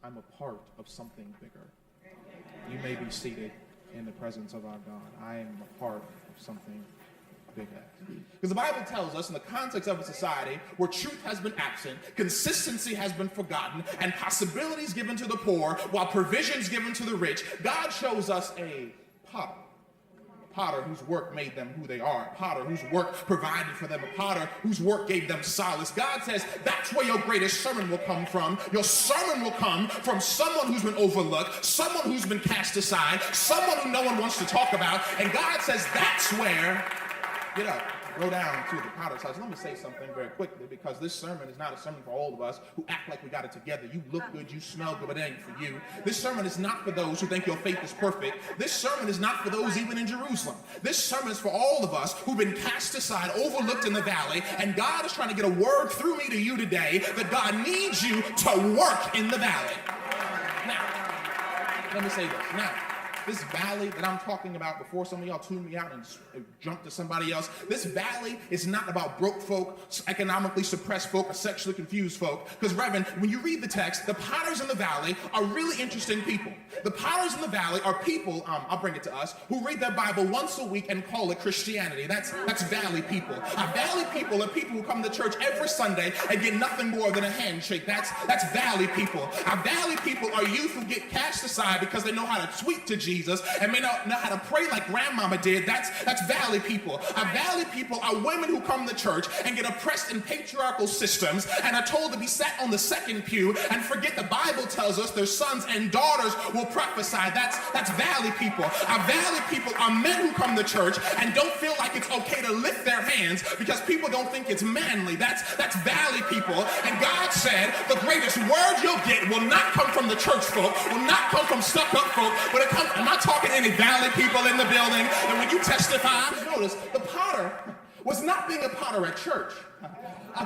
I'm a part of something bigger. You may be seated in the presence of our God. I am a part of something bigger. Because the Bible tells us in the context of a society where truth has been absent, consistency has been forgotten, and possibilities given to the poor while provisions given to the rich, God shows us a potter. A potter whose work made them who they are. A potter whose work provided for them. A potter whose work gave them solace. God says that's where your greatest sermon will come from. Your sermon will come from someone who's been overlooked, someone who's been cast aside, someone who no one wants to talk about. And God says that's where, get up, go down to the potter's house. Let me say something very quickly, because this sermon is not a sermon for all of us who act like we got it together. You look good, you smell good, but it ain't for you. This sermon is not for those who think your faith is perfect. This sermon is not for those even in Jerusalem. This sermon is for all of us who've been cast aside, overlooked in the valley, and God is trying to get a word through me to you today that God needs you to work in the valley. Now, let me say this. Now, this valley that I'm talking about, before some of y'all tune me out and jump to somebody else, this valley is not about broke folk, economically suppressed folk, or sexually confused folk. Because, Reverend, when you read the text, the potters in the valley are really interesting people. The potters in the valley are people, I'll bring it to us, who read their Bible once a week and call it Christianity. That's valley people. Valley people are people who come to church every Sunday and get nothing more than a handshake. That's valley people. Valley people are youth who get cast aside because they know how to tweet to Jesus and may not know how to pray like grandmama did. That's valley people. Valley people are women who come to church and get oppressed in patriarchal systems and are told to be sat on the second pew and forget the Bible tells us their sons and daughters will prophesy. That's valley people. Valley people are men who come to church and don't feel like it's okay to lift their hands because people don't think it's manly. That's valley people. And God said the greatest word you'll get will not come from the church folk, will not come from stuck-up folk, but it comes. Am I talking to any valley people in the building? And when you testify, notice the potter was not being a potter at church.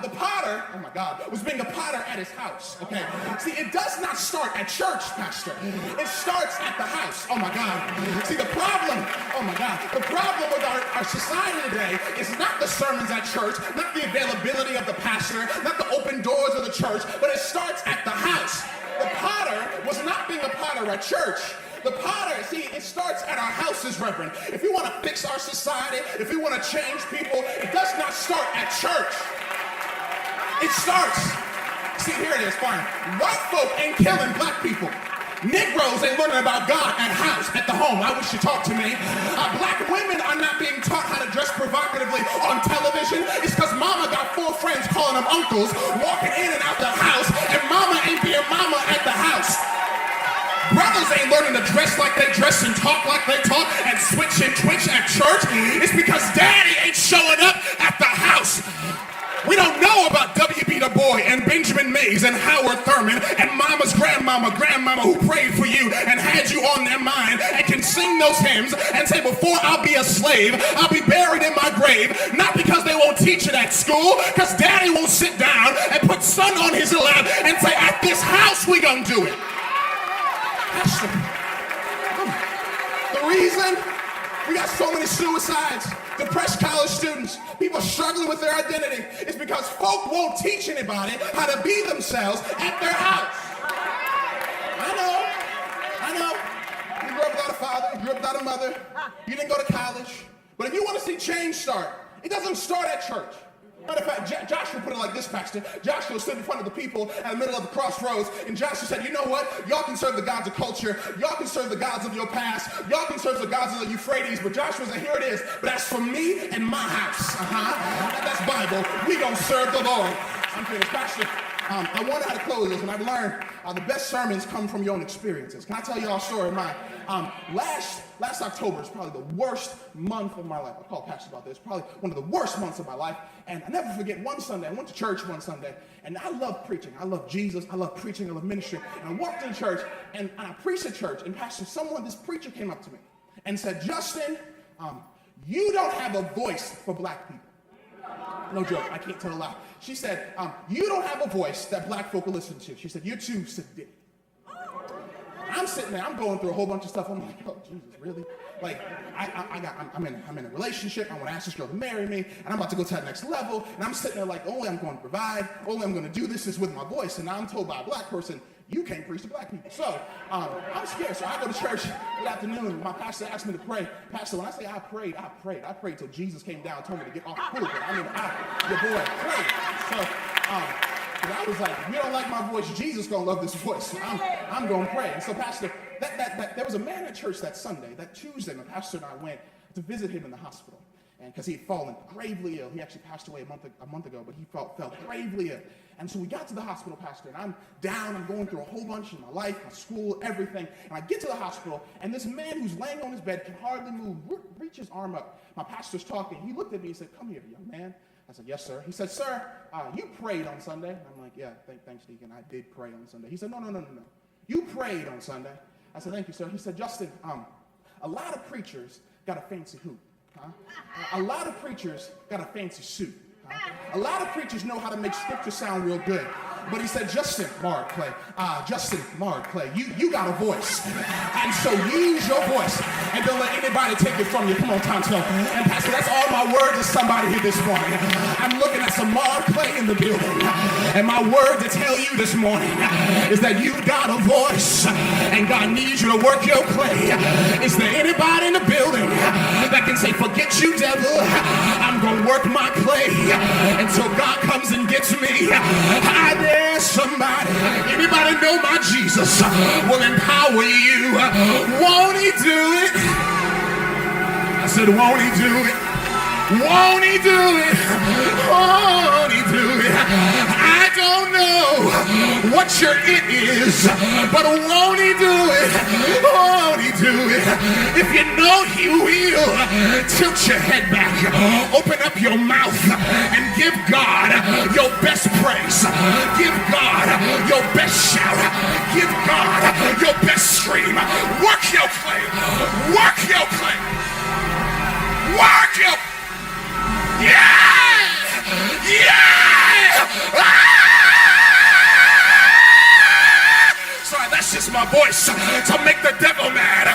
The potter, oh my God, was being a potter at his house, okay? See, it does not start at church, Pastor. It starts at the house, oh my God. See, the problem, oh my God, the problem with our society today is not the sermons at church, not the availability of the pastor, not the open doors of the church, but it starts at the house. The potter was not being a potter at church. The potter, see, it starts at our houses, Reverend. If we want to fix our society, if we want to change people, it does not start at church. It starts, see, here it is, fine. White folk ain't killing black people. Negroes ain't learning about God at house, at the home. I wish you talked to me. Black women are not being taught how to dress provocatively on television. It's because mama got 4 friends calling them uncles, walking in and out the house, and mama ain't being mama at the house. Brothers ain't learning to dress like they dress and talk like they talk and switch and twitch at church. It's because daddy ain't showing up at the house. We don't know about W.B. Du Bois and Benjamin Mays and Howard Thurman and mama's grandmama who prayed for you and had you on their mind and can sing those hymns and say, before I'll be a slave, I'll be buried in my grave, not because they won't teach it at school, because daddy won't sit down and put son on his lap and say, at this house we gonna do it. That's the reason we got so many suicides, depressed college students, people struggling with their identity, is because folk won't teach anybody how to be themselves at their house. I know. You grew up without a father, you grew up without a mother, you didn't go to college, but if you want to see change start, it doesn't start at church. Matter of fact, Joshua put it like this, Pastor. Joshua stood in front of the people at the middle of the crossroads, and Joshua said, you know what? Y'all can serve the gods of culture. Y'all can serve the gods of your past. Y'all can serve the gods of the Euphrates. But Joshua said, here it is. But as for me and my house, that's Bible, we gonna serve the Lord. I'm finished, Pastor. I wonder how to close this, and I've learned the best sermons come from your own experiences. Can I tell y'all a story of mine? Last October is probably the worst month of my life. I called Pastor about this. Probably one of the worst months of my life. And I never forget one Sunday. I went to church one Sunday, and I love preaching. I love Jesus. I love preaching. I love ministry. And I walked in church, and I preached at church, and Pastor, this preacher came up to me and said, Justin, you don't have a voice for black people. No joke, I can't tell a lie. She said, you don't have a voice that black folk will listen to. She said, you're too sedate. I'm sitting there, I'm going through a whole bunch of stuff. I'm like, oh, Jesus, really? Like, I'm in a relationship. I want to ask this girl to marry me, and I'm about to go to that next level. And I'm sitting there like, only I'm going to provide, only I'm going to do this is with my voice. And now I'm told by a black person, You can't preach to black people. So I'm scared. So I go to church that afternoon. My pastor asked me to pray. Pastor, when I say I prayed till Jesus came down and told me to get off the pulpit. I mean, your boy prayed. So but I was like, if you don't like my voice, Jesus gonna love this voice. I'm gonna pray. And so, Pastor, there was a man at church that Sunday, that Tuesday, my pastor and I went to visit him in the hospital, and because he had fallen gravely ill. He actually passed away a month ago, but he felt gravely ill. And so we got to the hospital, Pastor, and I'm down. I'm going through a whole bunch in my life, my school, everything. And I get to the hospital, and this man who's laying on his bed can hardly move, reach his arm up. My pastor's talking. He looked at me and said, "Come here, young man." I said, "Yes, sir." He said, "Sir, you prayed on Sunday." I'm like, "Yeah, thanks, Deacon. I did pray on Sunday." He said, No. You prayed on Sunday." I said, "Thank you, sir." He said, "Justin, a lot of preachers got a fancy hoop. A lot of preachers got a fancy suit. A lot of preachers know how to make scripture sound real good." But he said, Justin Mark Clay, you got a voice. And so use your voice. And don't let anybody take it from you. Come on, Tonto. And Pastor, that's all my word to somebody here this morning. I'm looking at some Mark Clay in the building. And my word to tell you this morning is that you've got a voice. And God needs you to work your clay. Is there anybody in the building that can say, "Forget you, devil. I'm going to work my clay until God comes and gets me"? I dare somebody. Anybody know my Jesus will empower you? Won't he do it? I said, won't he do it? Won't he do it? Won't he do it? I don't know what your it is, but won't he do it? Won't he do it? If you know he will, tilt your head back, open up your mouth, and give God your best praise. Give God your best shout. Give God your best scream. Work your clay. Work your clay. Work your Yeah! Sorry, that's just my voice to make the devil mad.